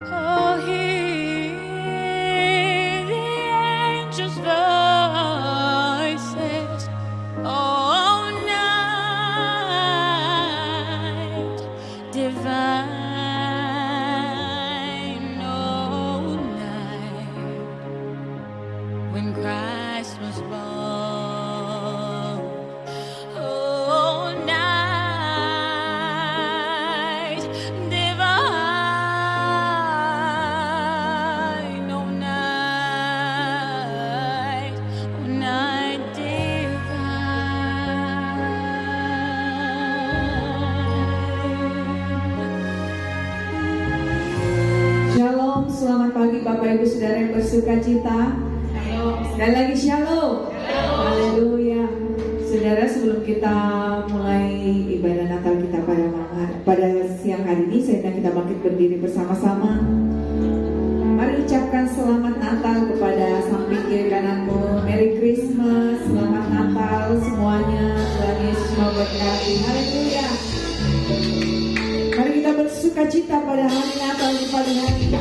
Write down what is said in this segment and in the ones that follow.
Oh, hear the angels' voices. Oh, night divine. Oh, night when Christ was born. Oh, night divine. Oh, night divine. Shalom, selamat pagi Bapak Ibu Saudara yang bersuka cita. Sekali lagi shalom. Haleluya. Saudara, sebelum kita mulai ibadah Natal kita pada siang hari ini, saya kita bangkit berdiri bersama-sama. Mari ucapkan selamat Natal kepada samping kiri kananmu. Merry Christmas, selamat Natal semuanya. Tuhan Yesus memberkati. Haleluya. Mari kita bersuka cita pada hari Natal di pagi hari ini.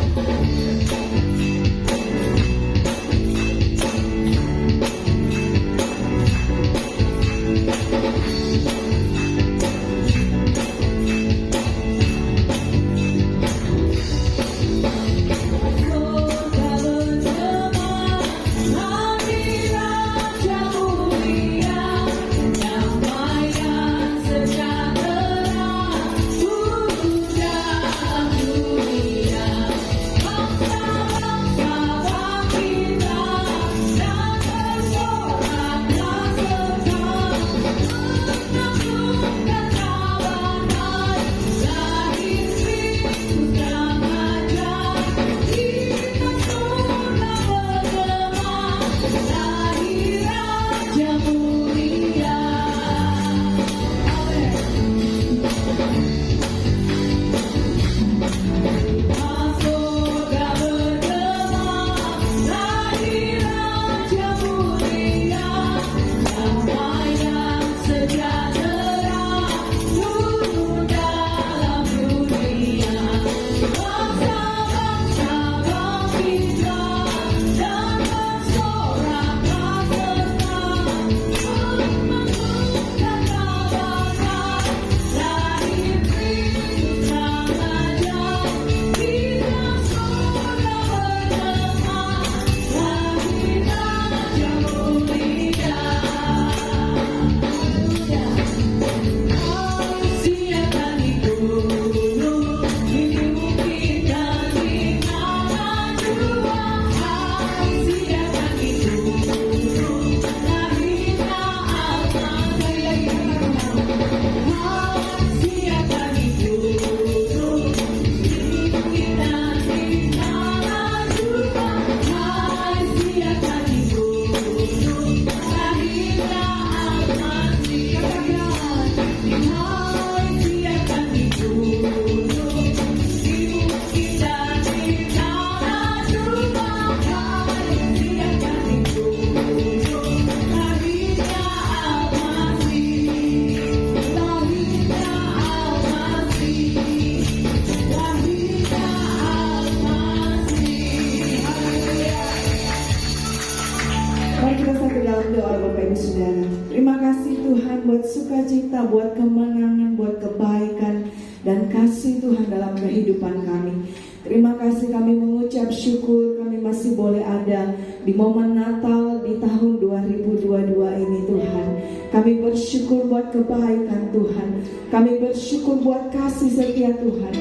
Mari kita sampai dalam doa Bapak Ibu Saudara. Terima kasih Tuhan buat sukacita, buat kemenangan, buat kebaikan dan kasih Tuhan dalam kehidupan kami. Terima kasih kami mengucap syukur kami masih boleh ada di momen Natal di tahun 2022 ini Tuhan. Kami bersyukur buat kebaikan Tuhan. Kami bersyukur buat kasih setia Tuhan.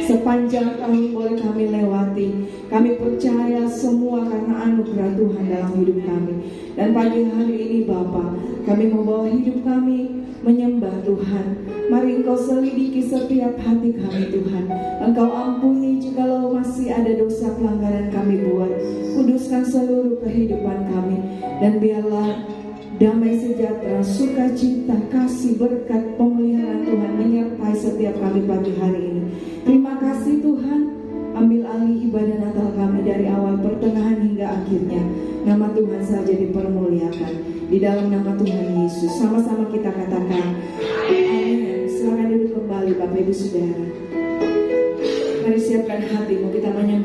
Sepanjang tahun boleh kami lewati. Kami percaya semua karena anugerah Tuhan dalam hidup kami. Dan pagi hari ini Bapa, kami membawa hidup kami menyembah Tuhan. Mari Engkau selidiki setiap hati kami Tuhan. Engkau ampuni jikalau masih ada dosa pelanggaran kami buat. Kuduskan seluruh kehidupan kami. Dan biarlah damai sejahtera, sukacita, kasih, berkat, pemeliharaan Tuhan menyertai setiap kami pagi hari ini. Terima kasih Tuhan. Ambil alih ibadah Natal kami dari awal, pertengahan hingga akhirnya. Nama Tuhan saja dipermuliakan. Di dalam nama Tuhan Yesus. Sama-sama kita katakan amin. Silakan duduk kembali Bapak Ibu Saudara. Mari siapkan hatimu, kita menyembah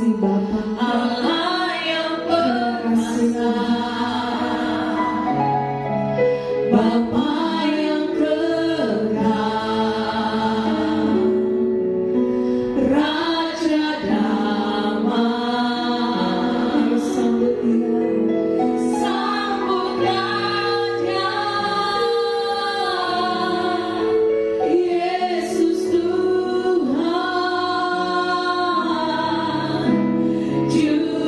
kasih Bapa. Allah yang Terima kasih Bapa yang kekal, Raja damai, sambut Dia. sambutlah Dia, Yesus Tuhan, Juru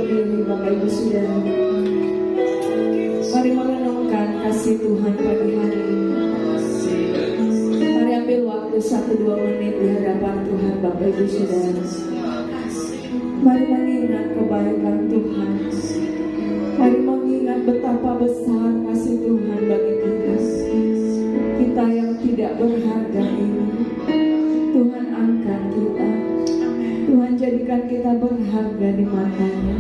berdiri Bapak Ibu Saudara. Mari merenungkan kasih Tuhan pagi hari ini. Mari ambil waktu 1-2 menit di hadapan Tuhan Bapak Ibu Saudara. Mari mengingat kebaikan Tuhan. Mari mengingat betapa besar kasih Tuhan bagi kita. Kita yang tidak berharga ini, Tuhan angkat kita. Tuhan jadikan kita berharga di matanya.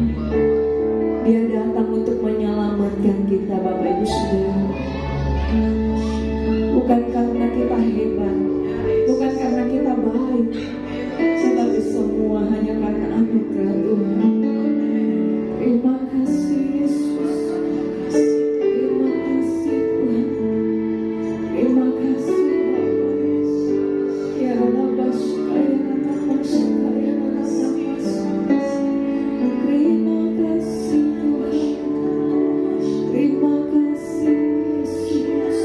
Dia datang untuk menyelamatkan kita Bapak Ibu Saudara. Bukan karena kita hebat, bukan karena kita baik, tetapi semua hanya karena anugerah Tuhan. Terima kasih Yesus. Terima kasih Tuhan. Terima kasih Bapak. Ya Rabbas, kaya Rabbas, kaya Rabbas. Terima kasih Tuhan. Terima kasih Yesus.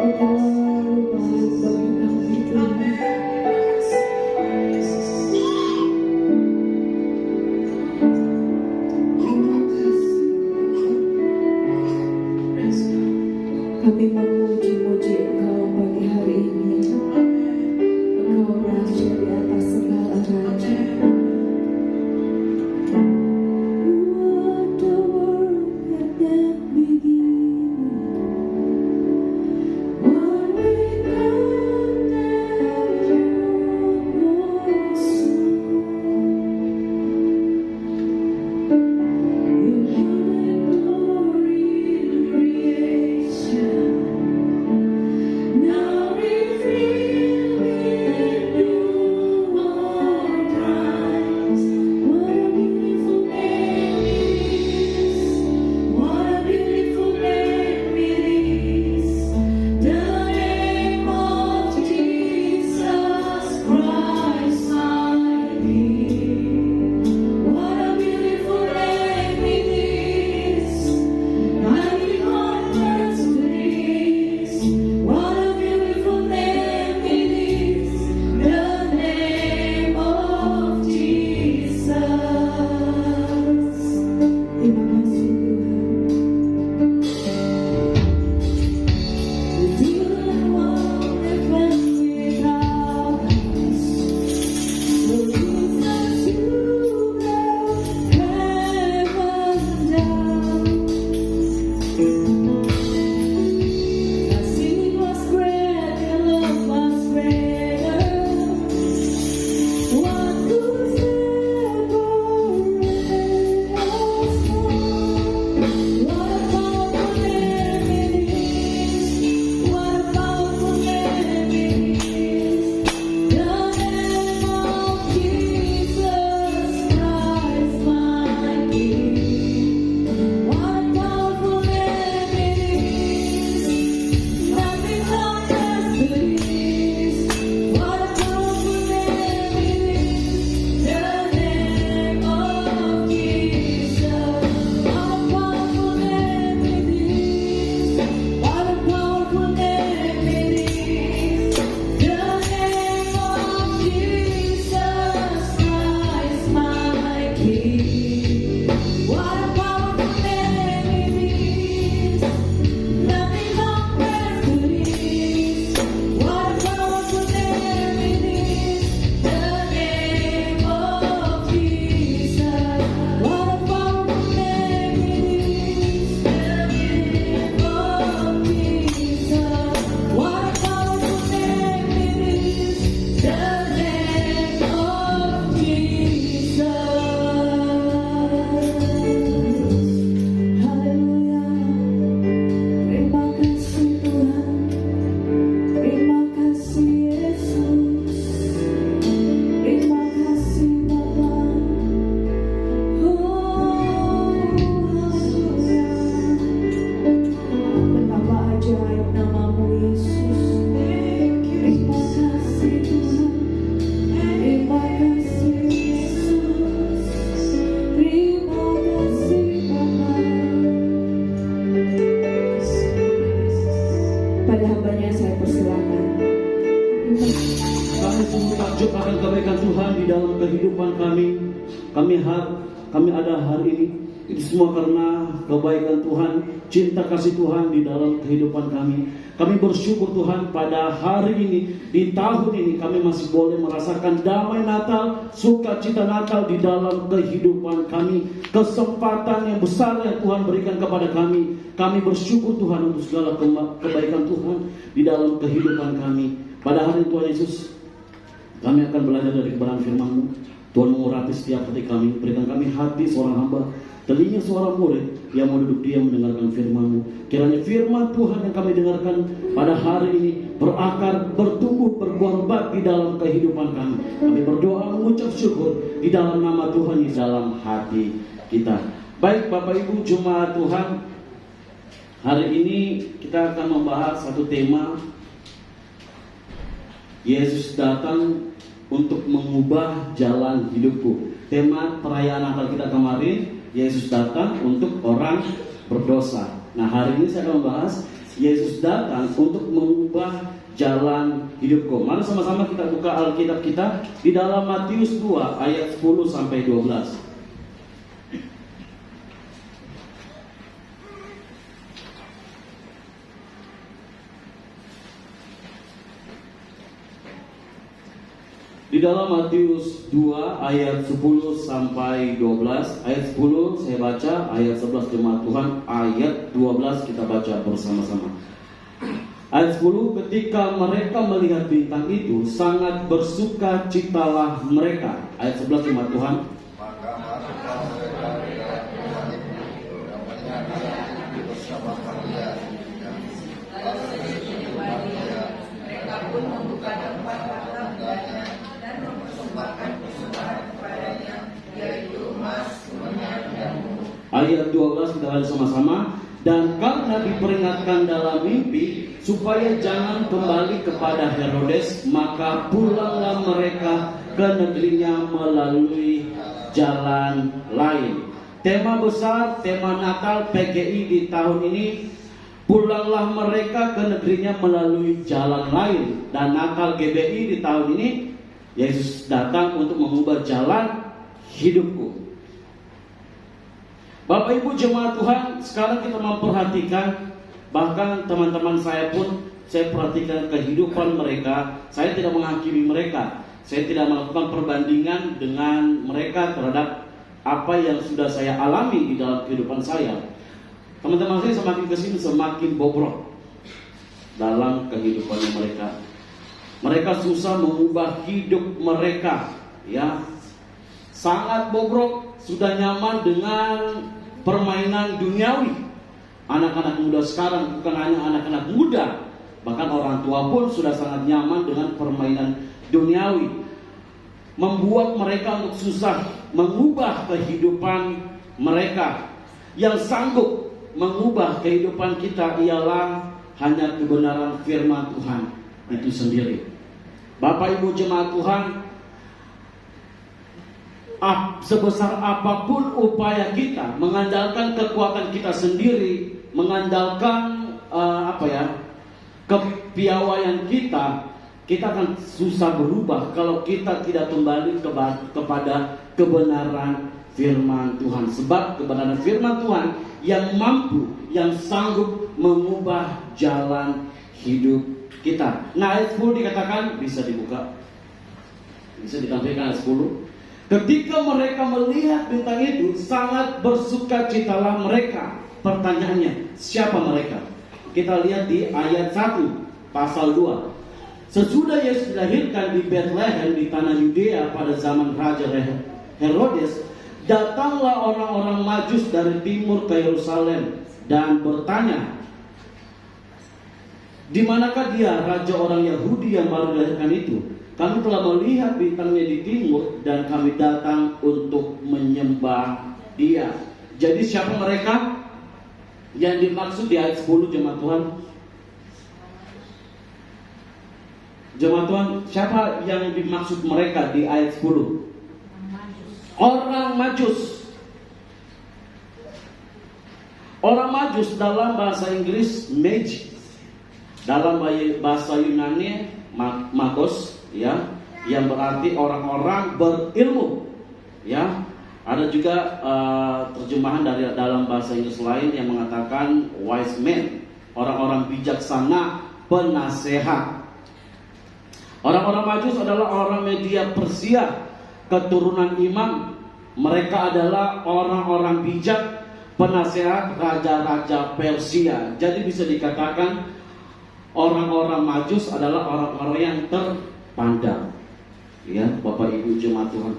Oh terlalu baik bagi kami Tuhan. Terima kasih. Kami memuji-muji Engkau pagi hari ini. Engkau Raja di atas segala raja. What the world had that beginning. What we come that your son. You had glory in creation. Now revealed in new morn Christ. What a beautiful name it is. What a beautiful name it is. The name of Jesus Christ my King. What a beautiful name it is. Mighty conquers to this. What a beautiful name it is. The name of Jesus. Terima kasih Tuhan. We didn't want heaven without us. So Jesus, you brought heaven down. Our sin was great, your love was greater. What could separate us now? What a powerful name it is. What a powerful name it is. The name of Jesus Christ my King. What a powerful name it is. Nothing compares to this. What a powerful name it is. The name of Jesus. What a powerful name it is. What a powerful name it is. The name of Jesus Christ my King. What a powerful name it is. Nothing compares to this. What a powerful name it is. The name of Jesus. What a powerful name it is. The name of Jesus. What a powerful name it is. The name of Jesus. Haleluya. Terima kasih Tuhan. Terima kasih Yesus. Terima kasih Bapa. Haleluya. Betapa ajaib namamu Yesus. Terima kasih Tuhan. Terima kasih Yesus. Terima kasih Bapa. Pada hambanya saya persilakan. Kami sungguh takjub akan kebaikan Tuhan di dalam kehidupan kami. Kami kami ada hari ini. Itu semua karena kebaikan Tuhan, cinta kasih Tuhan di dalam kehidupan kami. Kami bersyukur Tuhan pada hari ini, di tahun ini kami masih boleh merasakan damai Natal, sukacita Natal di dalam kehidupan kami. Kesempatan yang besar yang Tuhan berikan kepada kami. Kami bersyukur Tuhan untuk segala kebaikan Tuhan di dalam kehidupan kami. Pada hari Tuhan Yesus, kami akan belajar dari kebenaran firman-Mu. Tuhan mengurapi setiap hati kami, berikan kami hati seorang hamba, telinga seorang murid yang mau duduk diam mendengarkan firman-Mu. Kiranya firman Tuhan yang kami dengarkan pada hari ini berakar, bertumbuh, berbuah lebat di dalam kehidupan kami. Kami berdoa mengucap syukur di dalam nama Tuhan, di dalam hati kita. Baik Bapak Ibu jemaat Tuhan, hari ini kita akan membahas satu tema. Yesus datang untuk mengubah jalan hidupku. Tema perayaan Natal kita kemarin, Yesus datang untuk orang berdosa. Nah hari ini saya akan membahas Yesus datang untuk mengubah jalan hidupku. Mari sama-sama kita buka Alkitab kita di dalam Matius 2 ayat 10 sampai 12. Di dalam Matius 2 ayat 10 sampai 12. Ayat 10 saya baca, ayat 11 jemaat Tuhan, ayat 12 kita baca bersama-sama. Ayat 10, ketika mereka melihat bintang itu, sangat bersuka citalah mereka. Ayat 11 jemaat Tuhan. Maka masuklah mereka ke dalam rumah itu dan menyanyikan bersama Maria dan mereka pun membuka tempat hartanya dan mempersembahkan persembahan kepadanya, yaitu emas, minyak, dan murni. Ayat 12 kita baca sama-sama. Dan karena diperingatkan dalam mimpi supaya jangan kembali kepada Herodes, maka pulanglah mereka ke negerinya melalui jalan lain. Tema besar, tema Natal PGI di tahun ini, pulanglah mereka ke negerinya melalui jalan lain. Dan Natal GBI di tahun ini, Yesus datang untuk mengubah jalan hidupku. Bapak Ibu jemaat Tuhan, sekarang kita memperhatikan, bahkan teman-teman saya pun, saya perhatikan kehidupan mereka. Saya tidak menghakimi mereka, saya tidak melakukan perbandingan dengan mereka terhadap apa yang sudah saya alami di dalam kehidupan saya. Teman-teman saya semakin kesini semakin bobrok dalam kehidupan mereka. Mereka susah mengubah hidup mereka, ya, sangat bobrok. Sudah nyaman dengan permainan duniawi. Anak-anak muda sekarang, bukan hanya anak-anak muda, bahkan orang tua pun sudah sangat nyaman dengan permainan duniawi. Membuat mereka untuk susah mengubah kehidupan mereka. Yang sanggup mengubah kehidupan kita ialah hanya kebenaran firman Tuhan itu sendiri. Bapak Ibu jemaat Tuhan, sebesar apapun upaya kita, mengandalkan kekuatan kita sendiri, mengandalkan kepiawaian kita akan susah berubah kalau kita tidak kembali kepada kebenaran firman Tuhan. Sebab kebenaran firman Tuhan yang mampu, yang sanggup mengubah jalan hidup kita. Nah ayat 10 dikatakan, bisa dibuka, bisa ditampilkan ayat 10. Ketika mereka melihat bintang itu, sangat bersukacitalah mereka. Pertanyaannya, siapa mereka? Kita lihat di ayat 1 pasal 2. Sesudah Yesus dilahirkan di Bethlehem di tanah Yudea pada zaman Raja Herodes, datanglah orang-orang Majus dari timur ke Yerusalem dan bertanya, di manakah dia, raja orang Yahudi yang baru dilahirkan itu? Kami telah melihat bintangnya di timur dan kami datang untuk menyembah dia. Jadi siapa mereka yang dimaksud di ayat 10 jemaat Tuhan? Jemaat Tuhan, siapa yang dimaksud mereka di ayat 10? Orang Majus. Orang Majus dalam bahasa Inggris Magi, dalam bahasa Yunani Magos, ya, yang berarti orang-orang berilmu, ya. Ada juga terjemahan dari dalam bahasa Inggris lain yang mengatakan wise men, orang-orang bijaksana, penasehat. Orang-orang Majus adalah orang media Persia, keturunan Imam. Mereka adalah orang-orang bijak, penasehat raja-raja Persia. Jadi bisa dikatakan orang-orang Majus adalah orang-orang yang terpandang. Ya, Bapak Ibu jemaat Tuhan.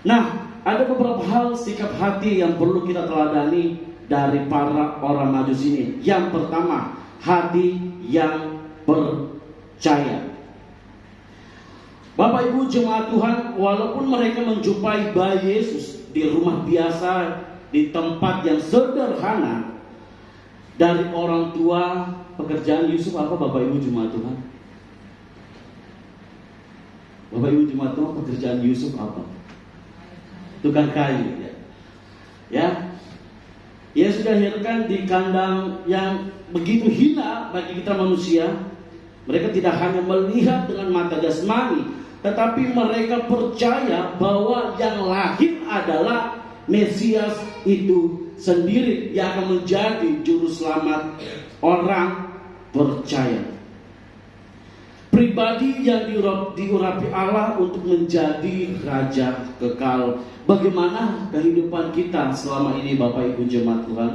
Nah, ada beberapa hal sikap hati yang perlu kita teladani dari para orang Majus ini. Yang pertama, hati yang percaya. Bapak Ibu jemaat Tuhan, walaupun mereka menjumpai bayi Yesus di rumah biasa, di tempat yang sederhana, dari orang tua, pekerjaan Yusuf apa Bapak Ibu jemaat Tuhan? Bapak Ibu jemaat Tuhan, pekerjaan Yusuf apa? Tukang kayu, ya. Ya sudah dilahirkan di kandang yang begitu hina bagi kita manusia. Mereka tidak hanya melihat dengan mata jasmani, tetapi mereka percaya bahwa yang lahir adalah Mesias itu sendiri yang akan menjadi juru selamat orang percaya. Pribadi yang diurapi Allah untuk menjadi raja kekal. Bagaimana kehidupan kita selama ini Bapak Ibu jemaat Tuhan?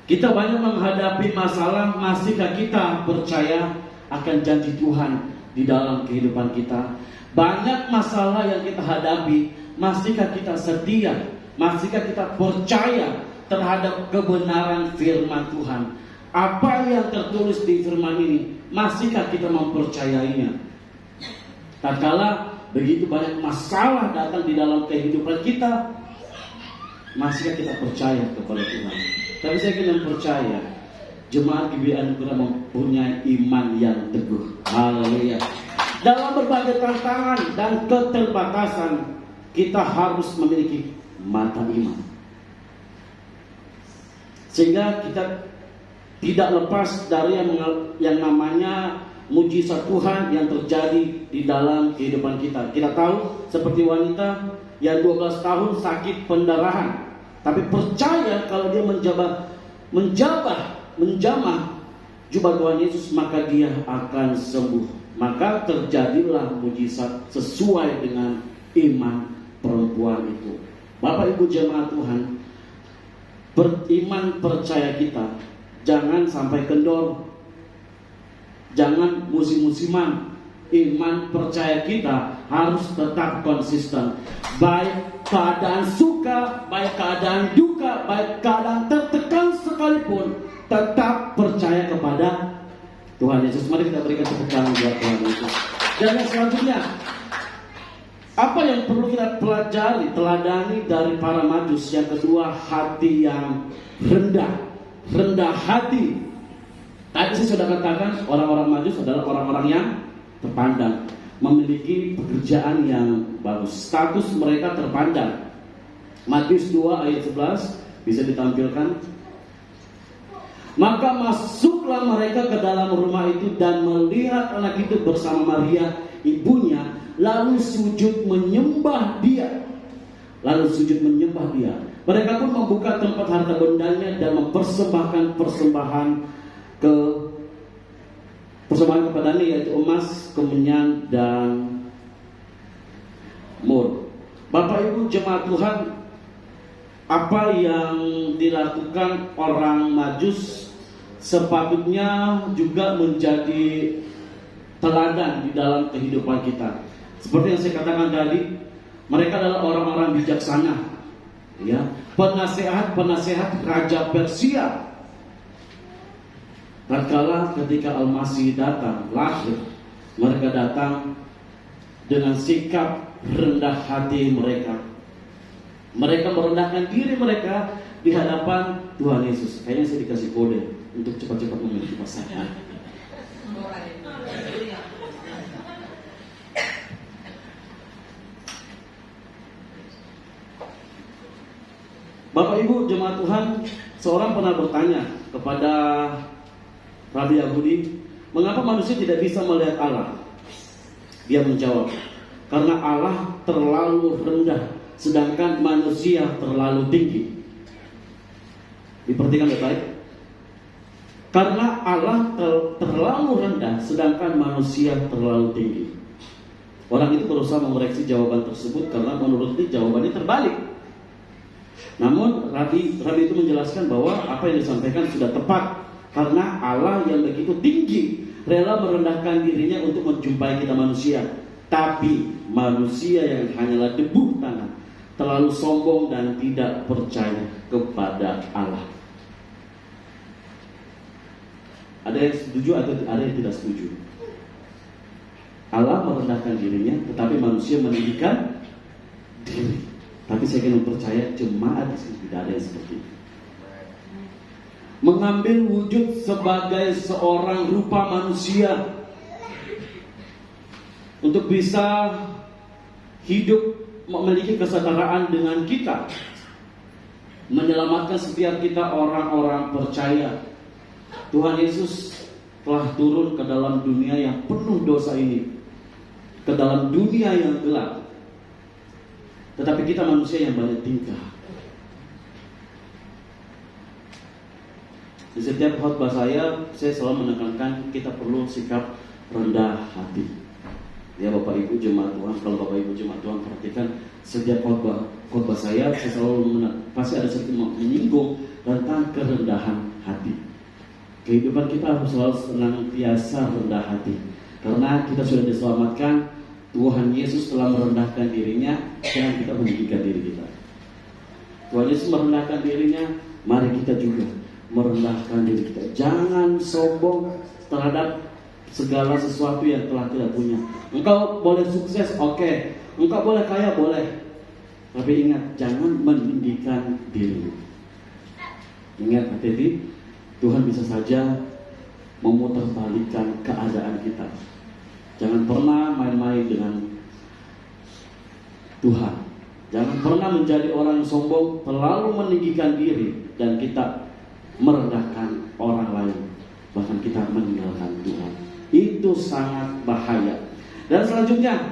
Kita banyak menghadapi masalah, masihkah kita percaya akan janji Tuhan di dalam kehidupan kita? Banyak masalah yang kita hadapi, masihkah kita setia? Masihkah kita percaya terhadap kebenaran firman Tuhan? Apa yang tertulis di firman ini, masihkah kita mempercayainya? Tatkala begitu banyak masalah datang di dalam kehidupan kita, masihkah kita percaya kepada Tuhan? Tapi saya ingin percaya jemaat GBI Anugerah mempunyai iman yang teguh. Haleluya. Dalam berbagai tantangan dan keterbatasan, kita harus memiliki mata iman, sehingga kita tidak lepas dari yang namanya mujizat Tuhan yang terjadi di dalam kehidupan kita. Kita tahu seperti wanita yang 12 tahun sakit pendarahan, tapi percaya kalau dia menjamah jubah Tuhan Yesus, maka dia akan sembuh. Maka terjadilah mujizat sesuai dengan iman perempuan itu. Bapak Ibu jemaat Tuhan, beriman percaya kita jangan sampai kendor, jangan musim-musiman. Iman percaya kita harus tetap konsisten. Baik keadaan suka, baik keadaan duka, baik keadaan tertekan sekalipun, tetap percaya kepada Tuhan Yesus. Mari kita berikan tepuk tangan buat Tuhan Yesus. Dan yang selanjutnya, apa yang perlu kita pelajari, teladani dari para Majus? Yang kedua, hati yang rendah hati. Tadi saya sudah katakan orang-orang Majus adalah orang-orang yang terpandang, memiliki pekerjaan yang bagus, status mereka terpandang. Matius 2 ayat 11 bisa ditampilkan. Maka masuklah mereka ke dalam rumah itu dan melihat anak itu bersama Maria ibunya, lalu sujud menyembah dia. Mereka pun membuka tempat harta bendanya dan mempersembahkan persembahan kepadanya, yaitu emas, kemenyan, dan mur. Bapak Ibu jemaat Tuhan, apa yang dilakukan orang Majus sepatutnya juga menjadi teladan di dalam kehidupan kita. Seperti yang saya katakan tadi, mereka adalah orang-orang bijaksana, ya, penasehat raja Persia. Tatkala ketika Al-Masih datang, lahir, mereka datang dengan sikap rendah hati mereka. Mereka merendahkan diri mereka di hadapan Tuhan Yesus. Kayaknya saya dikasih kode untuk cepat-cepat memiliki pasangan. Bapak Ibu jemaat Tuhan, seorang pernah bertanya kepada Rabi Yahudi, mengapa manusia tidak bisa melihat Allah? Dia menjawab, Karena Allah terlalu rendah, sedangkan manusia terlalu tinggi. Diperhatikan baik-baik. Karena Allah terlalu rendah, sedangkan manusia terlalu tinggi. Orang itu berusaha mengoreksi jawaban tersebut karena menurut dia jawabannya terbalik. Namun Rabi itu menjelaskan bahwa apa yang disampaikan sudah tepat. Karena Allah yang begitu tinggi rela merendahkan dirinya untuk menjumpai kita manusia. Tapi manusia yang hanyalah debu tanah terlalu sombong dan tidak percaya kepada Allah. Ada yang setuju atau ada yang tidak setuju? Allah merendahkan dirinya, tetapi manusia meninggikan diri. Tapi saya ingin percaya jemaat di sini tidak ada yang seperti itu. Mengambil wujud sebagai seorang rupa manusia untuk bisa hidup memiliki kesetaraan dengan kita, menyelamatkan setiap kita orang-orang percaya. Tuhan Yesus telah turun ke dalam dunia yang penuh dosa ini, ke dalam dunia yang gelap. Tetapi kita manusia yang banyak tingkah. Di setiap khotbah saya selalu menekankan kita perlu sikap rendah hati. Ya Bapak Ibu jemaat Tuhan, kalau Bapak Ibu jemaat Tuhan perhatikan setiap khotbah saya selalu pasti ada sedikit menyinggung tentang kerendahan hati. Kehidupan kita harus selalu senantiasa rendah hati, karena kita sudah diselamatkan. Tuhan Yesus telah merendahkan dirinya, jangan kita meninggikan diri kita. Tuhan Yesus merendahkan dirinya, mari kita juga merendahkan diri kita. Jangan sombong terhadap segala sesuatu yang telah kita punya. Engkau boleh sukses, oke. Engkau boleh kaya, boleh. Tapi ingat, jangan meninggikan diri. Ingat hati-hati, Tuhan bisa saja memutarbalikkan keadaan kita. Jangan pernah main-main dengan Tuhan. Jangan pernah menjadi orang yang sombong, terlalu meninggikan diri, dan kita merendahkan orang lain, bahkan kita meninggalkan Tuhan. Itu sangat bahaya. Dan selanjutnya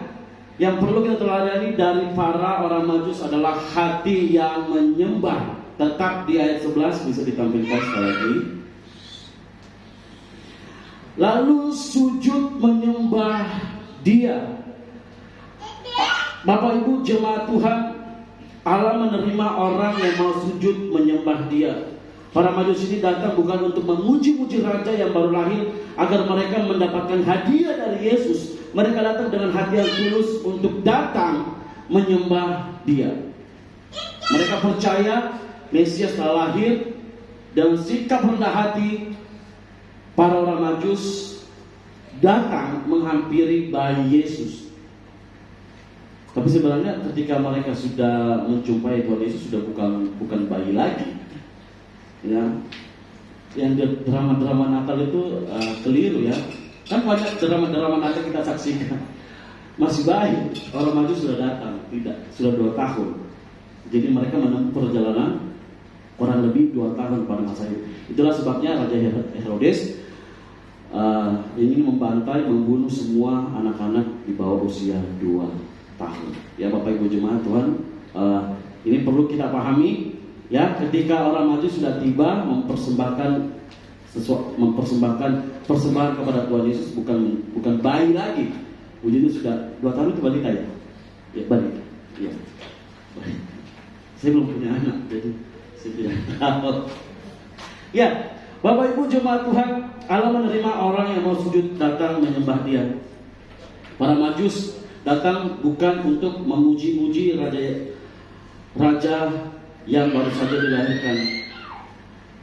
yang perlu kita teladani dari para orang Majus adalah hati yang menyembah. Tetap di ayat 11, bisa ditampilkan sekali lagi. Lalu sujud menyembah Dia. Bapak Ibu jemaat Tuhan, Allah menerima orang yang mau sujud menyembah Dia. Para Majus ini datang bukan untuk memuji-muji raja yang baru lahir agar mereka mendapatkan hadiah dari Yesus. Mereka datang dengan hati yang tulus untuk datang menyembah Dia. Mereka percaya Mesias telah lahir, dan sikap rendah hati para orang Majus datang menghampiri bayi Yesus. Tapi sebenarnya ketika mereka sudah menjumpai Tuhan Yesus sudah bukan bayi lagi. Ya, yang drama-drama Natal itu keliru ya. Kan banyak drama-drama Natal kita saksikan masih bayi, orang Majus sudah datang, tidak, sudah 2 tahun. Jadi mereka menempuh perjalanan kurang lebih 2 tahun pada masa itu. Itulah sebabnya Raja Herodes ingin membantai, membunuh semua anak-anak di bawah usia 2 tahun. Ya Bapak Ibu jemaat Tuhan, ini perlu kita pahami. Ya, ketika orang Majus sudah tiba mempersembahkan persembahan kepada Tuhan Yesus, bukan bayi lagi. Ujiannya sudah 2 tahun itu balita ya? Ya balita. Ya. Saya belum punya anak, jadi saya tidak tahu. Ya, Bapak Ibu jemaat Tuhan, Allah menerima orang yang mau sujud datang menyembah Dia. Para Majus datang bukan untuk memuji-muji raja yang baru saja dilahirkan.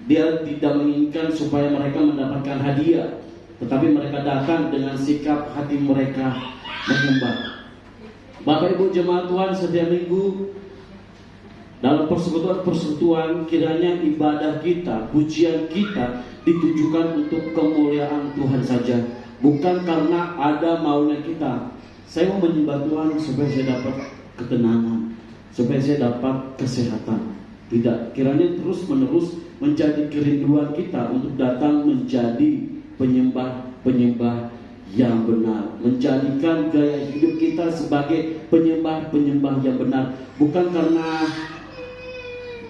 Dia tidak menginginkan supaya mereka mendapatkan hadiah, tetapi mereka datang dengan sikap hati mereka menyembah. Bapak Ibu jemaat Tuhan, setiap minggu dalam persekutuan kiranya ibadah kita, pujian kita ditujukan untuk kemuliaan Tuhan saja, bukan karena ada maunya kita. Saya mau menyembah Tuhan supaya saya dapat ketenangan, supaya saya dapat kesehatan. Tidak, kiranya terus menerus menjadi kerinduan kita untuk datang menjadi penyembah yang benar, menjadikan gaya hidup kita sebagai penyembah-penyembah yang benar, bukan karena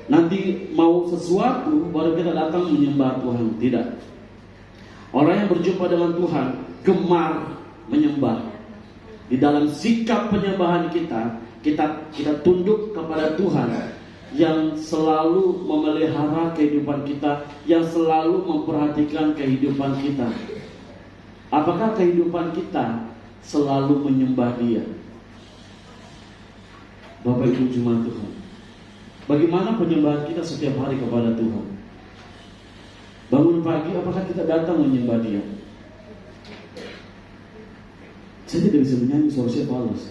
nanti mau sesuatu baru kita datang menyembah Tuhan. Tidak. Orang yang berjumpa dengan Tuhan gemar menyembah. Di dalam sikap penyembahan kita tunduk kepada Tuhan yang selalu memelihara kehidupan kita, yang selalu memperhatikan kehidupan kita. Apakah kehidupan kita selalu menyembah Dia? Bapak Ibu jemaat Tuhan, bagaimana penyembahan kita setiap hari kepada Tuhan? Bangun pagi, apakah kita datang menyembah Dia? Saya tidak bisa menyanyi suara Paulus.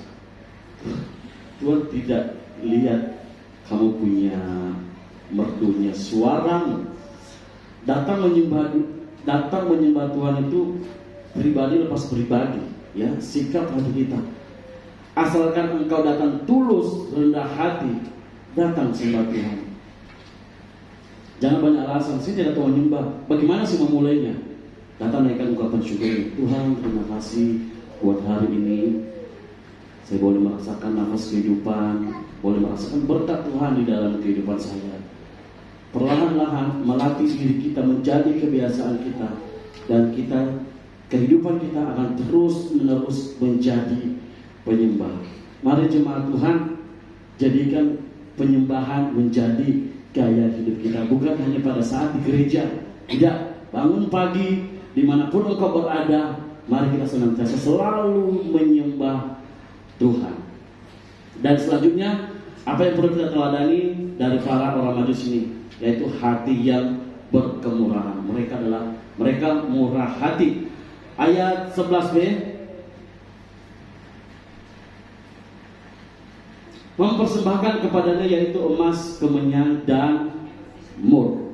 Tuhan tidak lihat kamu punya merdunya suaramu. Datang menyembah Tuhan itu pribadi lepas pribadi, ya, sikap hati kita. Asalkan engkau datang tulus, rendah hati, datang sembah Tuhan. Jangan banyak alasan, saya tidak tahu menyembah. Bagaimana sih memulainya? Datang naikkan ungkapan syukur. Tuhan, terima kasih buat hari ini. Saya boleh merasakan nafas kehidupan, boleh merasakan berkat Tuhan di dalam kehidupan saya. Perlahan-lahan melatih diri kita menjadi kebiasaan kita, dan kehidupan kita akan terus-menerus menjadi penyembah. Mari jemaat Tuhan, jadikan penyembahan menjadi gaya hidup kita, bukan hanya pada saat di gereja. Tidak, bangun pagi dimanapun engkau berada, mari kita senantiasa selalu menyembah Tuhan. Dan selanjutnya, apa yang perlu kita teladani dari para orang Majus ini, yaitu hati yang berkemurahan. Mereka murah hati. Ayat 11b, mempersembahkan kepadanya yaitu emas, kemenyan, dan mur.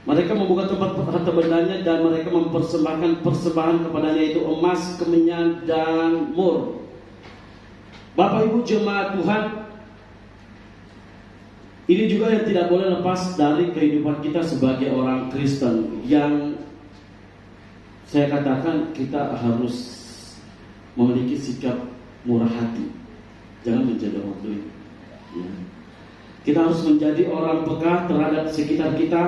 Mereka membuka tempat harta bendanya dan mereka mempersembahkan persembahan kepadanya yaitu emas, kemenyan, dan mur. Bapak Ibu jemaat Tuhan, ini juga yang tidak boleh lepas dari kehidupan kita sebagai orang Kristen, yang saya katakan kita harus memiliki sikap murah hati. Jangan menjadi orang pelit, ya. Kita harus menjadi orang peka terhadap sekitar kita.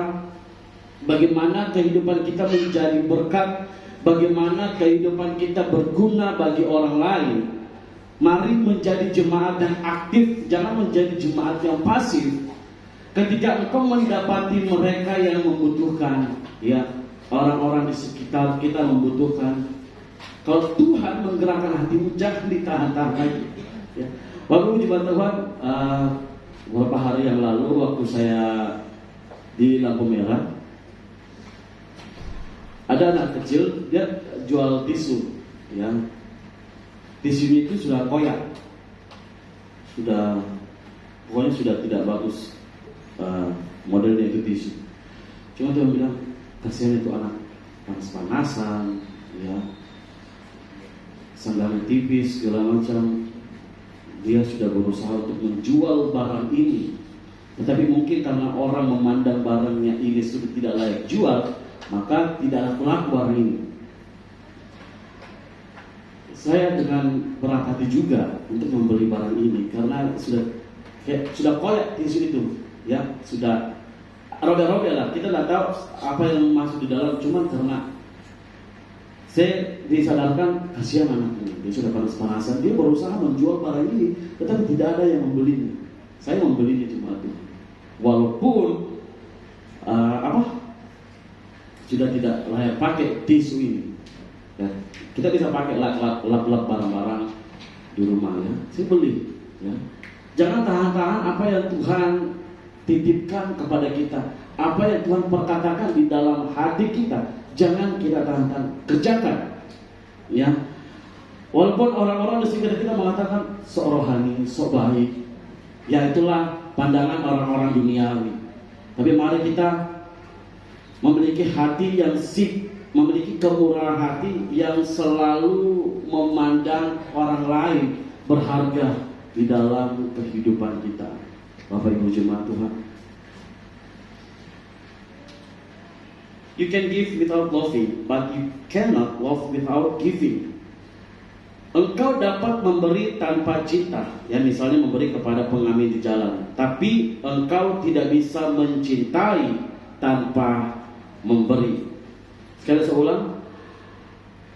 Bagaimana kehidupan kita menjadi berkat, bagaimana kehidupan kita berguna bagi orang lain. Mari menjadi jemaat yang aktif, jangan menjadi jemaat yang pasif. Ketika engkau mendapati mereka yang membutuhkan, ya, orang-orang di sekitar kita membutuhkan, kalau Tuhan menggerakkan hatimu, jangan ditahan-tahan lagi, ya. Bapak jemaat Tuhan, beberapa hari yang lalu waktu saya di lampu merah, ada anak kecil, dia jual tisu, ya. Tisunya itu sudah koyak, pokoknya sudah tidak bagus modelnya itu tisu. Cuma Tuhan bilang, kasihan itu anak panas-panasan, ya, sandalnya tipis segala macam. Dia sudah berusaha untuk menjual barang ini, tetapi mungkin karena orang memandang barangnya ini sudah tidak layak jual, maka tidak laku barang ini. Saya dengan berat hati juga untuk membeli barang ini karena sudah koyak tisu itu, ya, sudah robek-robek lah. Kita tidak tahu apa yang masuk di dalam, cuma karena saya disadarkan kasihan anak ini, dia sudah panas-panasan, dia berusaha menjual barang ini, tetapi tidak ada yang membelinya. Saya membelinya cuma itu, walaupun sudah tidak layak pakai tisu ini. Ya, kita bisa pakai lap barang-barang di rumah, ya. Saya beli, ya. Jangan tahan-tahan apa yang Tuhan titipkan kepada kita, apa yang Tuhan perkatakan di dalam hati kita. Jangan kita tahan-tahan, kerjakan, ya. Walaupun orang-orang di sekitar kita mengatakan sok rohani, sok baik, ya itulah pandangan orang-orang duniawi. Tapi mari kita memiliki hati yang memiliki kemurahan hati yang selalu memandang orang lain berharga di dalam kehidupan kita. Bapak Ibu jemaat Tuhan, You can give without loving, but you cannot love without giving. Engkau dapat memberi tanpa cinta, ya misalnya memberi kepada pengamen di jalan, tapi engkau tidak bisa mencintai tanpa memberi. Sekali saya ulang,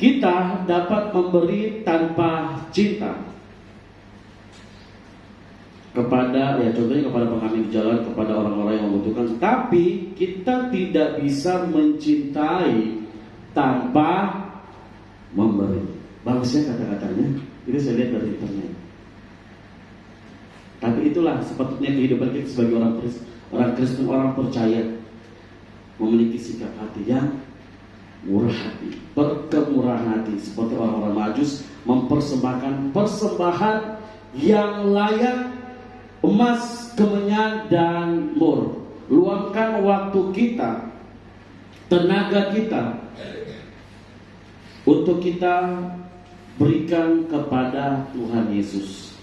kita dapat memberi tanpa cinta kepada, ya contohnya kepada pengamen di jalan, kepada orang-orang yang membutuhkan, tapi kita tidak bisa mencintai tanpa memberi. Bagusnya kata-katanya, itu saya lihat dari internet. Tapi itulah sepatutnya kehidupan kita sebagai orang Kristen, orang percaya, memiliki sikap hati yang murah hati, berkemurahan hati, seperti orang-orang Majus, mempersembahkan persembahan yang layak, emas, kemenyan, dan mur. Luangkan waktu kita, tenaga kita, untuk kita berikan kepada Tuhan Yesus.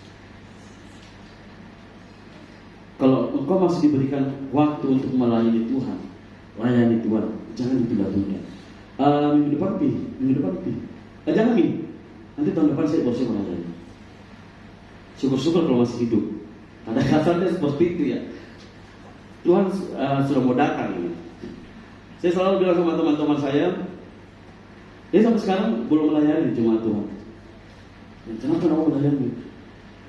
Kalau engkau masih diberikan waktu untuk melayani Tuhan, layani Tuhan, jangan ditunda-tunda. Minggu depan pi. Jangan nih. Nanti tahun depan saya bosan melayani. Syukur-syukur kalau masih hidup. Ada kasarnya seperti itu ya. Tuhan sudah mau datang ini. Saya selalu bilang sama teman-teman saya, dia sampai sekarang belum melayani jemaat Tuhan. Kenapa mau melayani?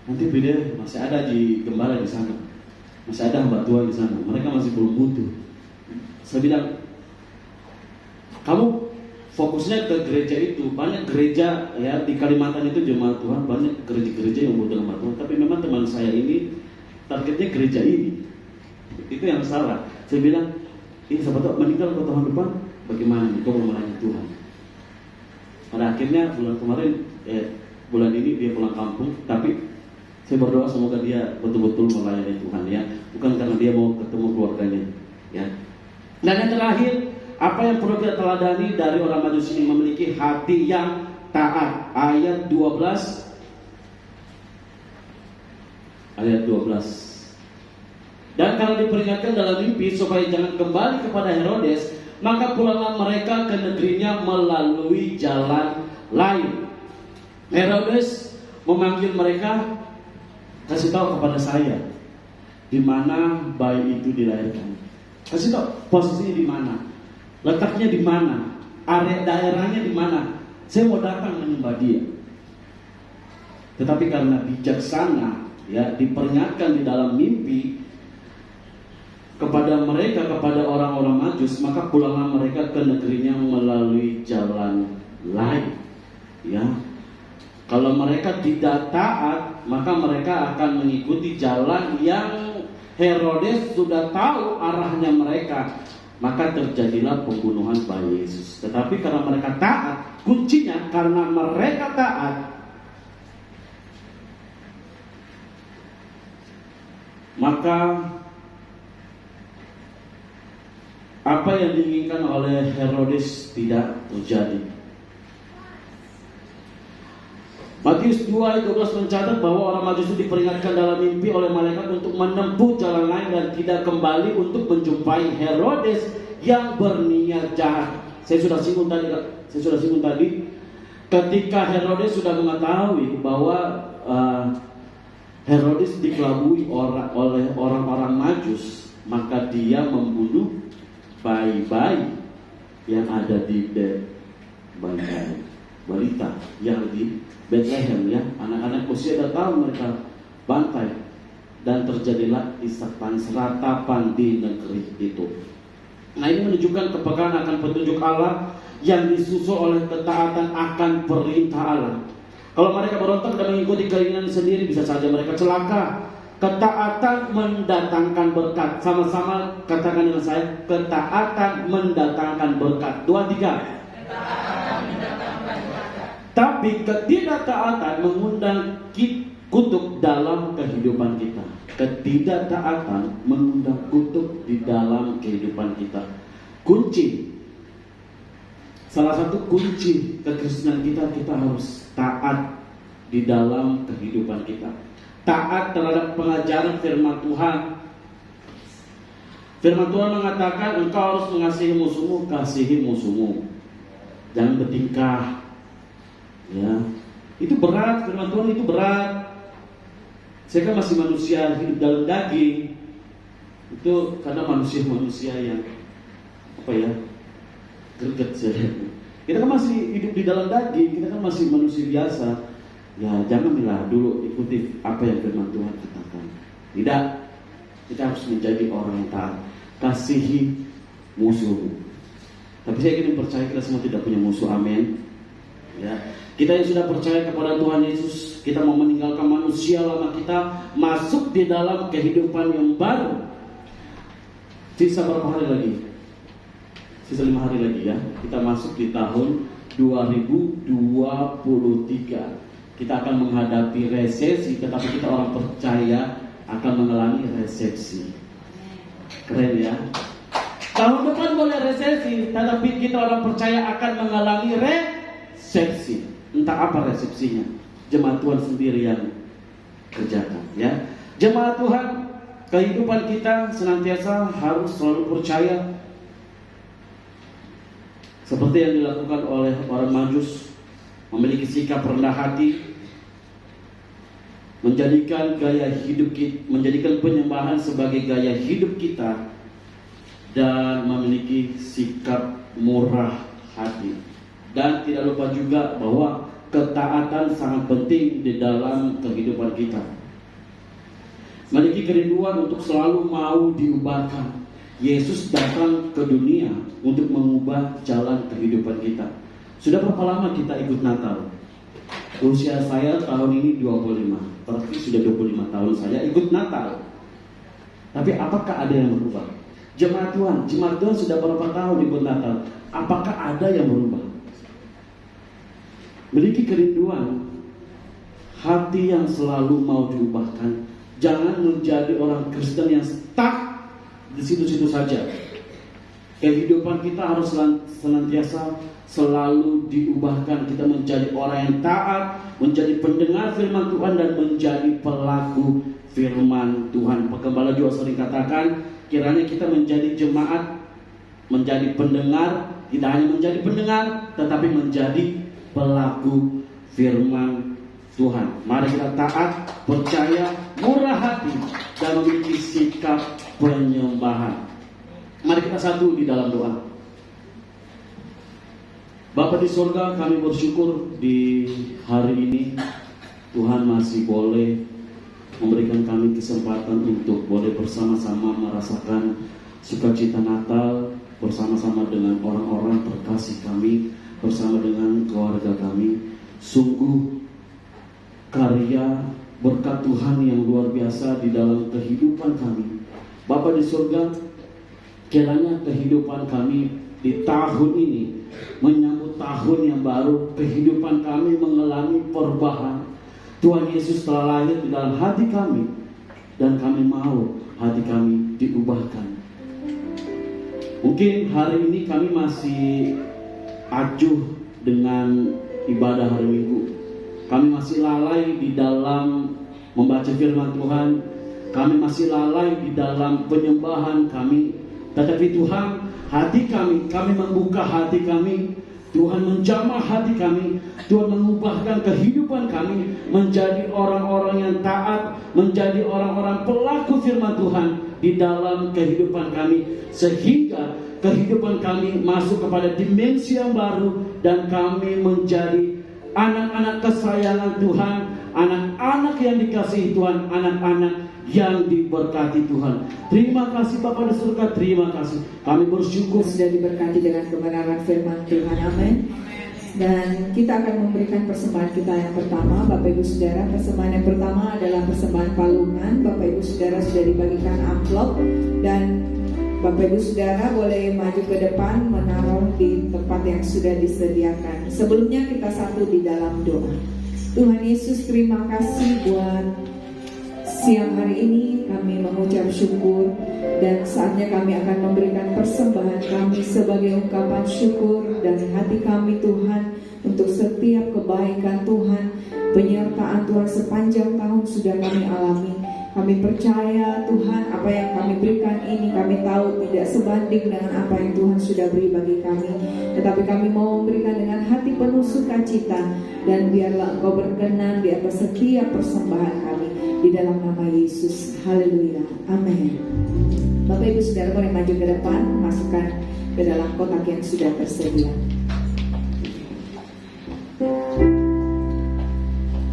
Nanti beda masih ada di gembala di sana, masih ada hamba Tuhan di sana. Mereka masih belum butuh. Saya bilang, kamu fokusnya ke gereja itu. Banyak gereja ya di Kalimantan itu jemaat Tuhan, banyak gereja-gereja yang butuh hamba Tuhan. Tapi memang teman saya ini targetnya gereja ini. Itu yang salah. Saya bilang, ini siapa tahu meninggal ke tahun depan, bagaimana nih kau mau melayani Tuhan? Pada akhirnya bulan ini dia pulang kampung, tapi saya berdoa semoga dia betul-betul melayani Tuhan ya, bukan karena dia mau ketemu keluarganya ya. Dan yang terakhir, apa yang perlu kita teladani dari orang Majus ini? Memiliki hati yang taat. Ayat 12. Dan kalau diperingatkan dalam mimpi supaya jangan kembali kepada Herodes, maka pulanglah mereka ke negerinya melalui jalan lain. Herodes memanggil mereka, kasih tahu kepada saya di mana bayi itu dilahirkan. Kasih tahu posisinya di mana, letaknya di mana, area daerahnya di mana. Saya mau datang menyembah dia. Tetapi karena bijaksana, ya diperingatkan di dalam mimpi kepada mereka, kepada orang-orang Majus, maka pulanglah mereka ke negerinya melalui jalan lain. Ya, kalau mereka tidak taat, maka mereka akan mengikuti jalan yang Herodes sudah tahu arahnya mereka. Maka terjadilah pembunuhan bayi Yesus. Tetapi karena mereka taat, kuncinya karena mereka taat, maka apa yang diinginkan oleh Herodes tidak terjadi. Matius 2:12 mencatat bahwa orang Majus itu diperingatkan dalam mimpi oleh malaikat untuk menempuh jalan lain dan tidak kembali untuk menjumpai Herodes yang berniat jahat. Saya sudah singgung tadi, ketika Herodes sudah mengetahui bahwa Herodes dikelabui oleh orang-orang Majus, maka dia membunuh bayi-bayi yang ada di balita yang di Bethlehem ya, anak-anak usia 2 tahun mereka bantai, dan terjadilah isapan seratapan di negeri itu. Nah, ini menunjukkan kepekaan akan petunjuk Allah yang disusul oleh ketaatan akan perintah Allah. Kalau mereka berontak dan mengikuti keinginan sendiri, bisa saja mereka celaka. Ketaatan mendatangkan berkat. Sama-sama katakan dengan saya, ketaatan mendatangkan berkat. 2, 3. Tapi ketidaktaatan mengundang kutuk dalam kehidupan kita. Ketidaktaatan mengundang kutuk di dalam kehidupan kita. Salah satu kunci kekristenan kita harus taat di dalam kehidupan kita. Taat terhadap pengajaran firman Tuhan. Firman Tuhan mengatakan engkau harus mengasihi musuhmu, kasihi musuhmu. Jangan bertingkah. Ya, itu berat, firman Tuhan itu berat. Saya kan masih manusia hidup dalam daging. Itu karena manusia yang greget saja. Kita kan masih hidup di dalam daging, kita kan masih manusia biasa. Ya, janganlah dulu ikuti apa yang firman Tuhan katakan. Tidak, kita harus menjadi orang yang taat. Kasihi musuh. Tapi saya ingin percaya kita semua tidak punya musuh, amin. Ya, kita yang sudah percaya kepada Tuhan Yesus, kita mau meninggalkan manusia lama kita, masuk di dalam kehidupan yang baru. Sisa berapa hari lagi? Sisa 5 hari lagi ya. Kita masuk di tahun 2023. Kita akan menghadapi resesi, tetapi kita orang percaya akan mengalami resepsi. Keren ya. Tahun depan boleh resesi, tetapi kita orang percaya akan mengalami resepsi. Entah apa resepsinya, jemaat Tuhan sendiri yang kerjakan ya. Jemaat Tuhan, kehidupan kita senantiasa harus selalu percaya seperti yang dilakukan oleh orang Majus, memiliki sikap rendah hati, menjadikan gaya hidup kita, menjadikan penyembahan sebagai gaya hidup kita, dan memiliki sikap murah hati. Dan tidak lupa juga bahwa ketaatan sangat penting di dalam kehidupan kita. Memiliki kerinduan untuk selalu mau diubahkan. Yesus datang ke dunia untuk mengubah jalan kehidupan kita. Sudah berapa lama kita ikut Natal? Usia saya tahun ini 25. Berarti sudah 25 tahun saya ikut Natal. Tapi apakah ada yang berubah? Jemaat Tuhan sudah berapa tahun ikut Natal? Apakah ada yang berubah? Memiliki kerinduan, hati yang selalu mau diubahkan. Jangan menjadi orang Kristen yang stuck di situ-situ saja. Kehidupan kita harus senantiasa selalu diubahkan. Kita menjadi orang yang taat, menjadi pendengar firman Tuhan, dan menjadi pelaku firman Tuhan. Pegembala juga sering katakan, kiranya kita menjadi jemaat, menjadi pendengar, tidak hanya menjadi pendengar, tetapi menjadi pelaku firman Tuhan. Mari kita taat, percaya, murah hati, dan memiliki sikap penyembahan. Mari kita satu di dalam doa. Bapa di surga, kami bersyukur di hari ini Tuhan masih boleh memberikan kami kesempatan untuk boleh bersama-sama merasakan sukacita Natal bersama-sama dengan orang-orang terkasih kami, bersama dengan keluarga kami. Sungguh karya berkat Tuhan yang luar biasa di dalam kehidupan kami. Bapa di surga, kiranya kehidupan kami di tahun ini menyambut tahun yang baru, kehidupan kami mengalami perubahan. Tuhan Yesus telah lahir di dalam hati kami, dan kami mau hati kami diubahkan. Mungkin hari ini kami masih acuh dengan ibadah hari Minggu. Kami masih lalai di dalam membaca firman Tuhan. Kami masih lalai di dalam penyembahan kami. Tetapi Tuhan, hati kami membuka hati kami. Tuhan menjamah hati kami. Tuhan mengubahkan kehidupan kami menjadi orang-orang yang taat, menjadi orang-orang pelaku firman Tuhan di dalam kehidupan kami, sehingga kehidupan kami masuk kepada dimensi yang baru, dan kami menjadi anak-anak kesayangan Tuhan, anak-anak yang dikasihi Tuhan, anak-anak yang diberkati Tuhan. Terima kasih Bapa di surga, terima kasih. Kami bersyukur sudah diberkati dengan kebenaran firman Tuhan, amin. Dan kita akan memberikan persembahan kita yang pertama, Bapak Ibu Saudara. Persembahan yang pertama adalah persembahan palungan. Bapak Ibu Saudara sudah dibagikan amplop, dan Bapak Ibu Saudara boleh maju ke depan menaruh di tempat yang sudah disediakan. Sebelumnya kita satu di dalam doa. Tuhan Yesus, terima kasih buat siang hari ini. Kami mengucap syukur, dan saatnya kami akan memberikan persembahan kami sebagai ungkapan syukur dari hati kami Tuhan, untuk setiap kebaikan Tuhan, penyertaan Tuhan sepanjang tahun sudah kami alami. Kami percaya Tuhan apa yang kami berikan ini kami tahu tidak sebanding dengan apa yang Tuhan sudah beri bagi kami. Tetapi kami mau memberikan dengan hati penuh sukacita, dan biarlah Engkau berkenan di atas setiap persembahan kami di dalam nama Yesus. Haleluya. Amin. Bapak Ibu Saudara boleh maju ke depan, masukkan ke dalam kotak yang sudah tersedia.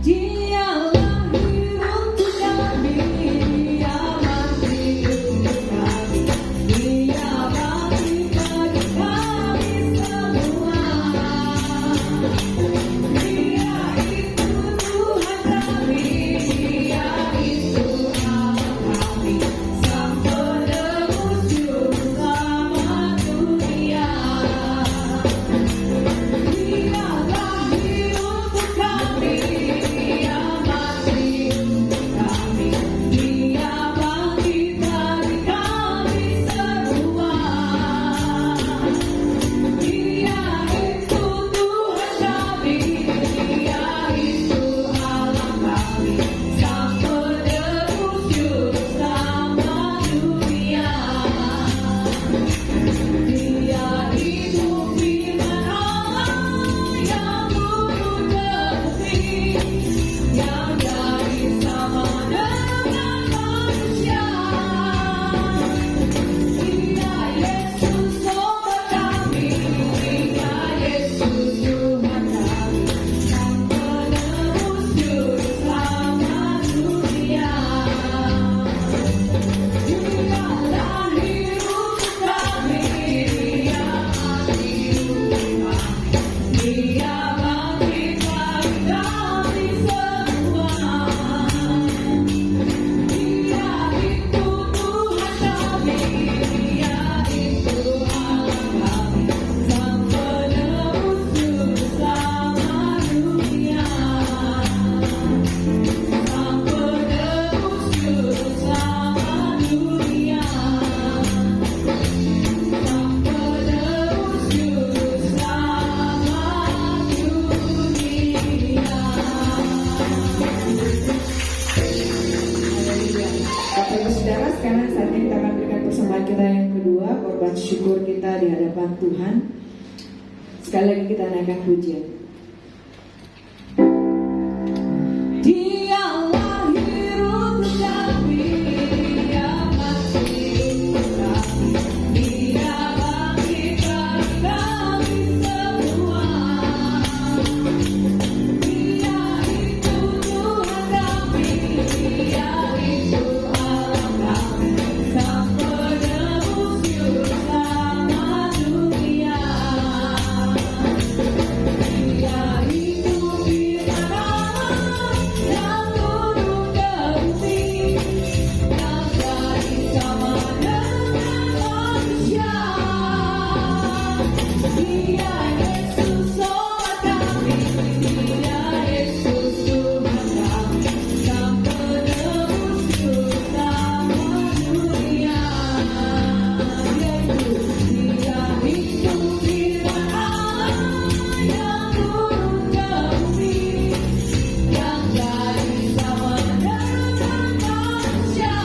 Dialah hidup kami, Dia mati untuk kami, Dia bangkit bagi kami semua. Dia itu Tuhan kami, Dia itu Allah kami, Sang penebus juru selamat dunia. Dialah hidup kami, Dia mati untuk kami, Dia bangkit bagi kami semua. Dia itu Tuhan kami, Dia itu Allah kami, Sang penebus juru selamat dunia. Dia itu firman Allah yang turun ke bumi, yang jadi sama dengan manusia. Dia Yesus Tuhan kami, Dia Yesus Tuhan kami, Sang penebus juru selamat dunia. Dialah hidup kami, Dia mati untuk kami, Dia bangkit bagi kami semua. Dia itu Tuhan kami, Dia itu Allah kami, Sang penebus juru selamat dunia. Sang penebus juru selamat dunia. Sang penebus juru selamat dunia. Haleluya. Bapak Ibu Saudara, sekarang saatnya kita akan berikan persembahan kita yang kedua, korban syukur kita di hadapan Tuhan. Sekali lagi kita naikkan pujian. Dialah hidup kami, Dia mati untuk kami, Dia bangkit bagi kami semua. Dia itu Tuhan kami, Dia itu Allah kami, Sang penebus juru selamat dunia. Dia itu firman Allah yang turun ke bumi, yang jadi sama dengan manusia. Dia Yesus Tuhan kami, Dia Yesus Tuhan kami, Sang penebus juru selamat dunia. Dia itu firman Allah yang turun ke bumi, yang jadi sama dengan manusia.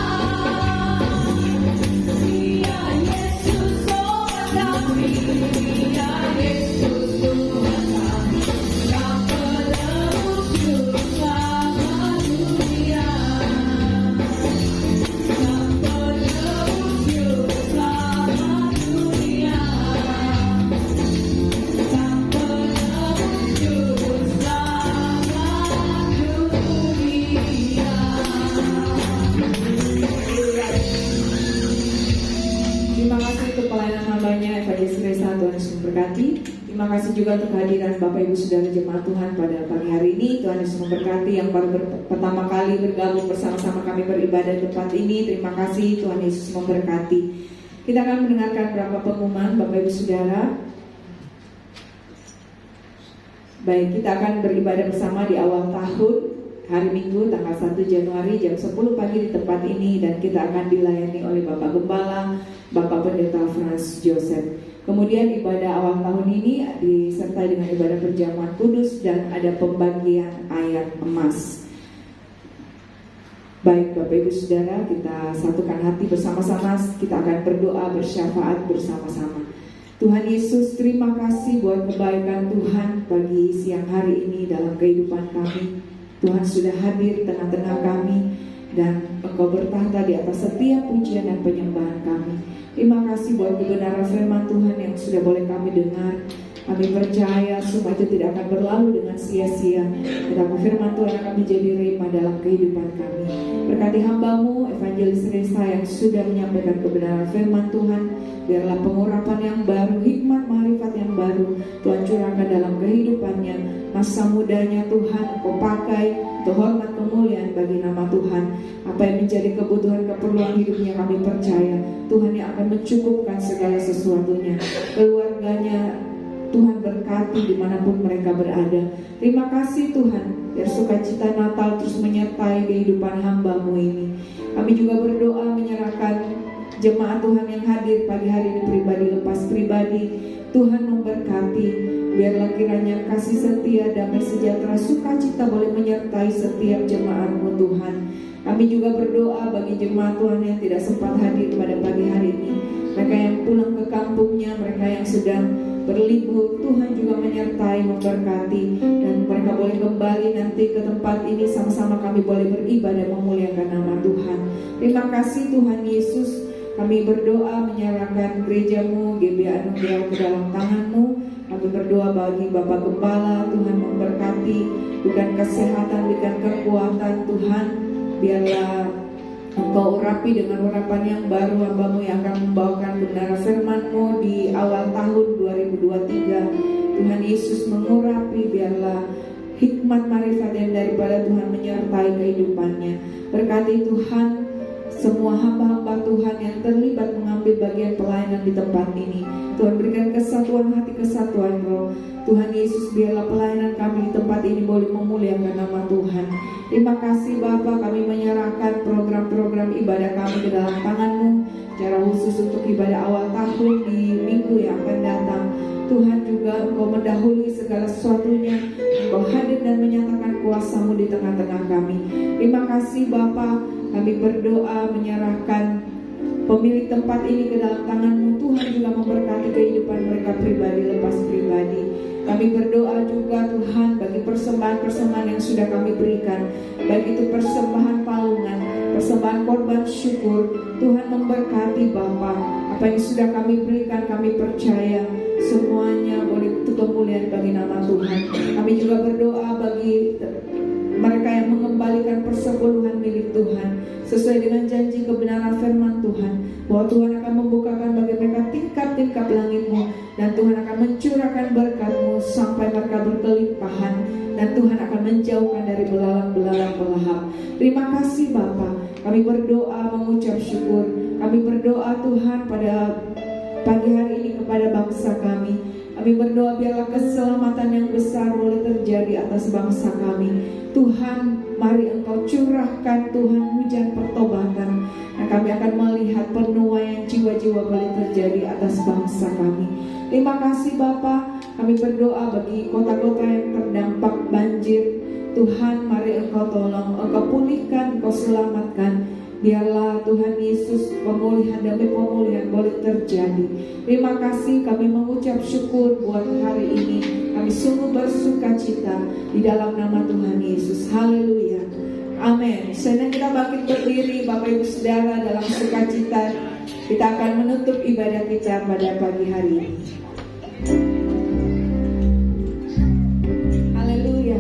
Dia Yesus Tuhan kami, Dia Yesus Tuhan kami, Sang penebus juru selamat dunia. Sang penebus juru selamat dunia. Sang penebus juru selamat dunia. Terima kasih untuk pelayanan hambanya Evangelis Resa, Tuhan Yesus memberkati. Terima kasih juga untuk kehadiran Bapak Ibu Saudara jemaat Tuhan pada pagi hari ini. Tuhan Yesus memberkati yang baru pertama kali bergabung bersama-sama kami beribadah di tempat ini. Terima kasih, Tuhan Yesus memberkati. Kita akan mendengarkan beberapa pengumuman Bapak Ibu Saudara. Baik, kita akan beribadah bersama di awal tahun hari Minggu tanggal 1 Januari jam 10 pagi di tempat ini, dan kita akan dilayani oleh Bapak Gembala, Bapak Pendeta Frans Joseph. Kemudian ibadah awal tahun ini disertai dengan ibadah perjamuan kudus dan ada pembagian ayat emas. Baik Bapak Ibu Saudara, kita satukan hati bersama-sama, kita akan berdoa bersyafaat bersama-sama. Tuhan Yesus, terima kasih buat kebaikan Tuhan pagi siang hari ini dalam kehidupan kami. Tuhan sudah hadir di tengah-tengah kami dan Engkau bertahta di atas setiap pujian dan penyembahan kami. Terima kasih buat kebenaran firman Tuhan yang sudah boleh kami dengar. Kami percaya semua itu tidak akan berlalu dengan sia-sia. Tetapi firman Tuhan akan menjadi rema dalam kehidupan kami. Berkati hamba-Mu, Evangelis Resa yang sudah menyampaikan kebenaran firman Tuhan. Biarlah pengurapan yang baru, hikmat marifat yang baru Tuhan curahkan dalam kehidupannya. Masa mudanya Tuhan Engkau pakai untuk hormat kemuliaan bagi nama Tuhan. Apa yang menjadi kebutuhan keperluan hidupnya kami percaya Tuhan yang akan mencukupkan segala sesuatunya. Keluarganya Tuhan berkati dimanapun mereka berada. Terima kasih Tuhan, biar sukacita Natal terus menyertai kehidupan hamba-Mu ini. Kami juga berdoa menyerahkan jemaat Tuhan yang hadir pagi hari ini pribadi lepas pribadi. Tuhan memberkati, biarlah kiranya kasih setia, damai sejahtera, sukacita boleh menyertai setiap jemaat-Mu Tuhan. Kami juga berdoa bagi jemaat Tuhan yang tidak sempat hadir pada pagi hari ini. Mereka yang pulang ke kampungnya, mereka yang sedang berlibur, Tuhan juga menyertai, memberkati, dan mereka boleh kembali nanti ke tempat ini sama-sama kami boleh beribadah memuliakan nama Tuhan. Terima kasih Tuhan Yesus. Kami berdoa menyerahkan gereja-Mu, GBI Anugerah ke dalam tangan-Mu. Kami berdoa bagi Bapak Gembala, Tuhan memberkati, berikan kesehatan, berikan kekuatan Tuhan. Biarlah Engkau urapi dengan urapan yang baru hamba-Mu yang akan membawakan kebenaran firman-Mu di awal tahun 2023. Tuhan Yesus mengurapi, biarlah hikmat marifat yang daripada Tuhan menyertai kehidupannya. Berkati Tuhan semua hamba-hamba Tuhan yang terlibat mengambil bagian pelayanan di tempat ini. Tuhan berikan kesatuan hati, kesatuan roh. Tuhan Yesus, biarlah pelayanan kami di tempat ini boleh memuliakan nama Tuhan. Terima kasih Bapa, kami menyerahkan program-program ibadah kami ke dalam tangan-Mu, secara khusus untuk ibadah awal tahun di minggu yang akan datang. Tuhan juga Engkau mendahului segala sesuatunya, Engkau hadir dan menyatakan kuasa-Mu di tengah-tengah kami. Terima kasih Bapa, kami berdoa menyerahkan pemilik tempat ini ke dalam tangan-Mu. Tuhan juga memberkati kehidupan mereka pribadi lepas pribadi. Kami berdoa juga Tuhan bagi persembahan-persembahan yang sudah kami berikan, baik itu persembahan palungan, persembahan korban syukur. Tuhan memberkati Bapa, apa yang sudah kami berikan kami percaya semuanya boleh untuk kemuliaan bagi nama Tuhan. Kami juga berdoa bagi mereka yang mengembalikan persepuluhan milik Tuhan sesuai dengan janji kebenaran firman Tuhan, bahwa Tuhan akan membukakan bagi mereka tingkap-tingkap langit-Mu, dan Tuhan akan mencurahkan berkat-Mu sampai mereka berkelimpahan, dan Tuhan akan menjauhkan dari belalang-belalang pelahap. Terima kasih Bapa, kami berdoa mengucap syukur. Kami berdoa Tuhan pada pagi hari ini kepada bangsa kami. Kami berdoa biarlah keselamatan yang besar boleh terjadi atas bangsa kami. Tuhan, mari Engkau curahkan Tuhan hujan pertobatan, dan kami akan melihat penuaian jiwa-jiwa boleh terjadi atas bangsa kami. Terima kasih Bapa, kami berdoa bagi kota-kota yang terdampak banjir. Tuhan, mari Engkau tolong, Engkau pulihkan, Engkau selamatkan. Biarlah Tuhan Yesus pemulihan demi pemulihan boleh terjadi. Terima kasih, kami mengucap syukur buat hari ini. Kami sungguh bersuka cita di dalam nama Tuhan Yesus. Haleluya. Amin. Senang kita bangkit berdiri Bapak Ibu Saudara dalam sukacita. Kita akan menutup ibadah kita pada pagi hari ini. Haleluya.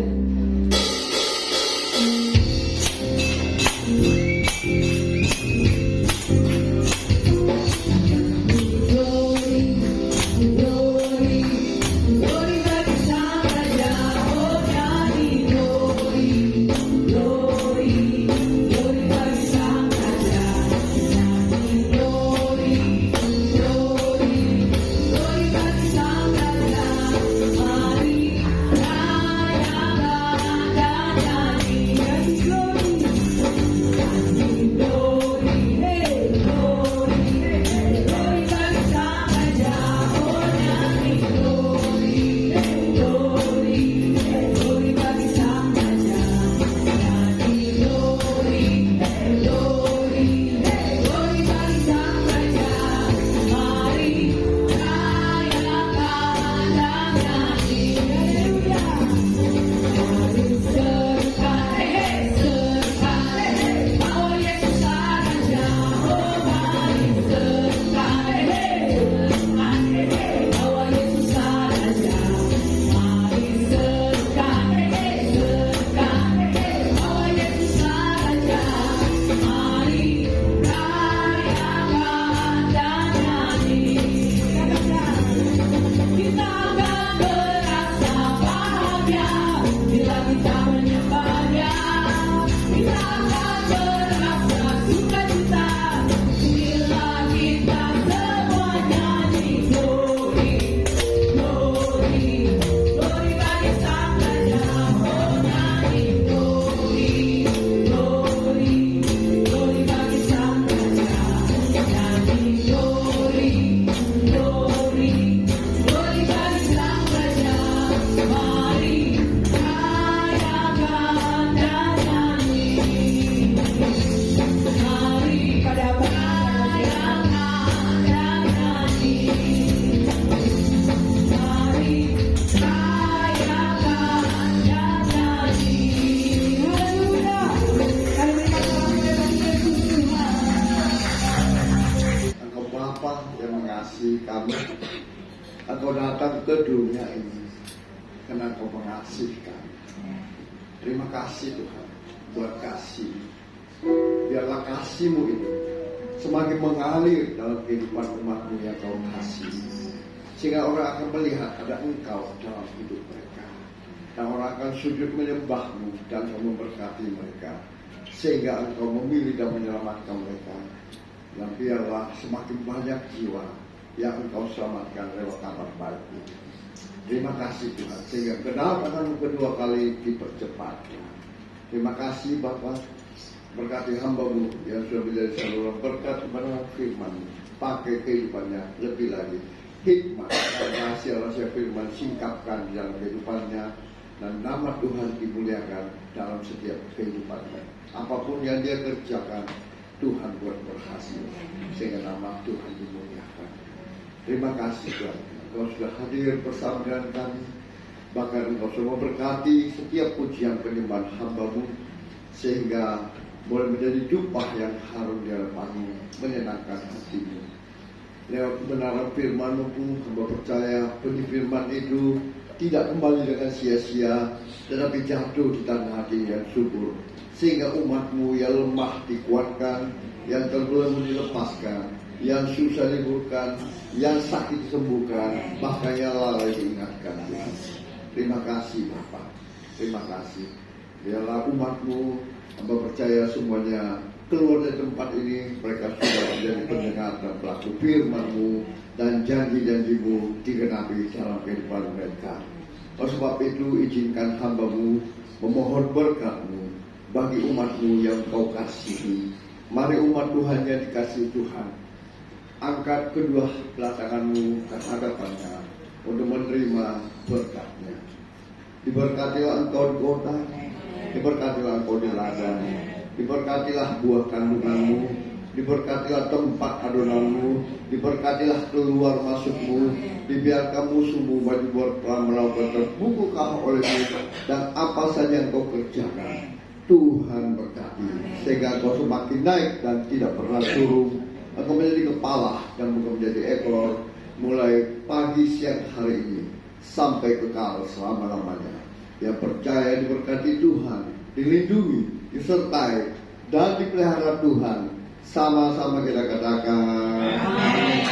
Glory, glory, glory bagi Sang Raja. engkau datang ke dunia ini karena engkau mengasihi kami. Terima kasih Tuhan buat kasih. Biarlah kasih-Mu itu semakin mengalir dalam kehidupan umat-Mu yang Kau kasih, sehingga orang akan melihat ada Engkau dalam hidup mereka, dan orang akan sujud menyembah-Mu dan memberkati mereka, sehingga Engkau memilih dan menyelamatkan mereka. Dan biarlah semakin banyak jiwa yang Engkau selamatkan lewat kabar baik ini. Terima kasih Tuhan, sehingga kedatangan kedua kali dipercepat. Terima kasih Bapa, berkati hamba-Mu yang sudah menjadi saluran berkat kepada firman, pakai kehidupannya lebih lagi hikmat dan rahasia-rahasia firman singkapkan di dalam kehidupannya, dan nama Tuhan dimuliakan dalam setiap kehidupannya. Apapun yang dia kerjakan, Tuhan buat berhasil, sehingga nama Tuhan dimuliakan. Terima kasih Tuhan, Engkau sudah hadir bersama dengan kami, bahkan Engkau sudah memberkati setiap pujian penyembahan hamba-Mu, sehingga boleh menjadi jubah yang harum di hadapan-Mu, menyenangkan hati-Mu. Lewat kebenaran firman-Mu, hamba percaya benih firman itu tidak kembali dengan sia-sia, tetapi jatuh di tanah hati yang subur, sehingga umat-Mu yang lemah dikuatkan, yang terbelenggu dilepaskan, yang susah disembuhkan, yang sakit disembuhkan, bahkan yang lalai diingatkan. Tuhan, terima kasih Bapa, terima kasih. Biarlah umat-Mu, hamba percaya semuanya keluar dari tempat ini, mereka sudah menjadi pendengar dan pelaku firman-Mu, dan janji-janji-Mu digenapi dalam kehidupan mereka. Oleh sebab itu, izinkan hamba-Mu memohon berkat-Mu bagi umat-Mu yang Kau kasihi. Mari umat Tuhan yang dikasihi Tuhan, angkat kedua belah tangan-Mu ke hadapannya untuk menerima berkat-Nya. Diberkatilah engkau di kota, diberkatilah engkau di ladang, diberkatilah buah kandungan-Mu, diberkatilah tempat adonanmu, diberkatilah keluar masukmu, dibiarkan musuhmu bagi buat perang melawan terbuka olehmu, dan apa saja yang kau kerjakan, Tuhan berkati, sehingga kau semakin naik dan tidak pernah turun. Engkau menjadi kepala dan bukan menjadi ekor, mulai pagi siang hari ini sampai kekal selama-lamanya. Yang percaya diberkati Tuhan, dilindungi, disertai, dan dipelihara Tuhan. Sama-sama kita katakan, amin.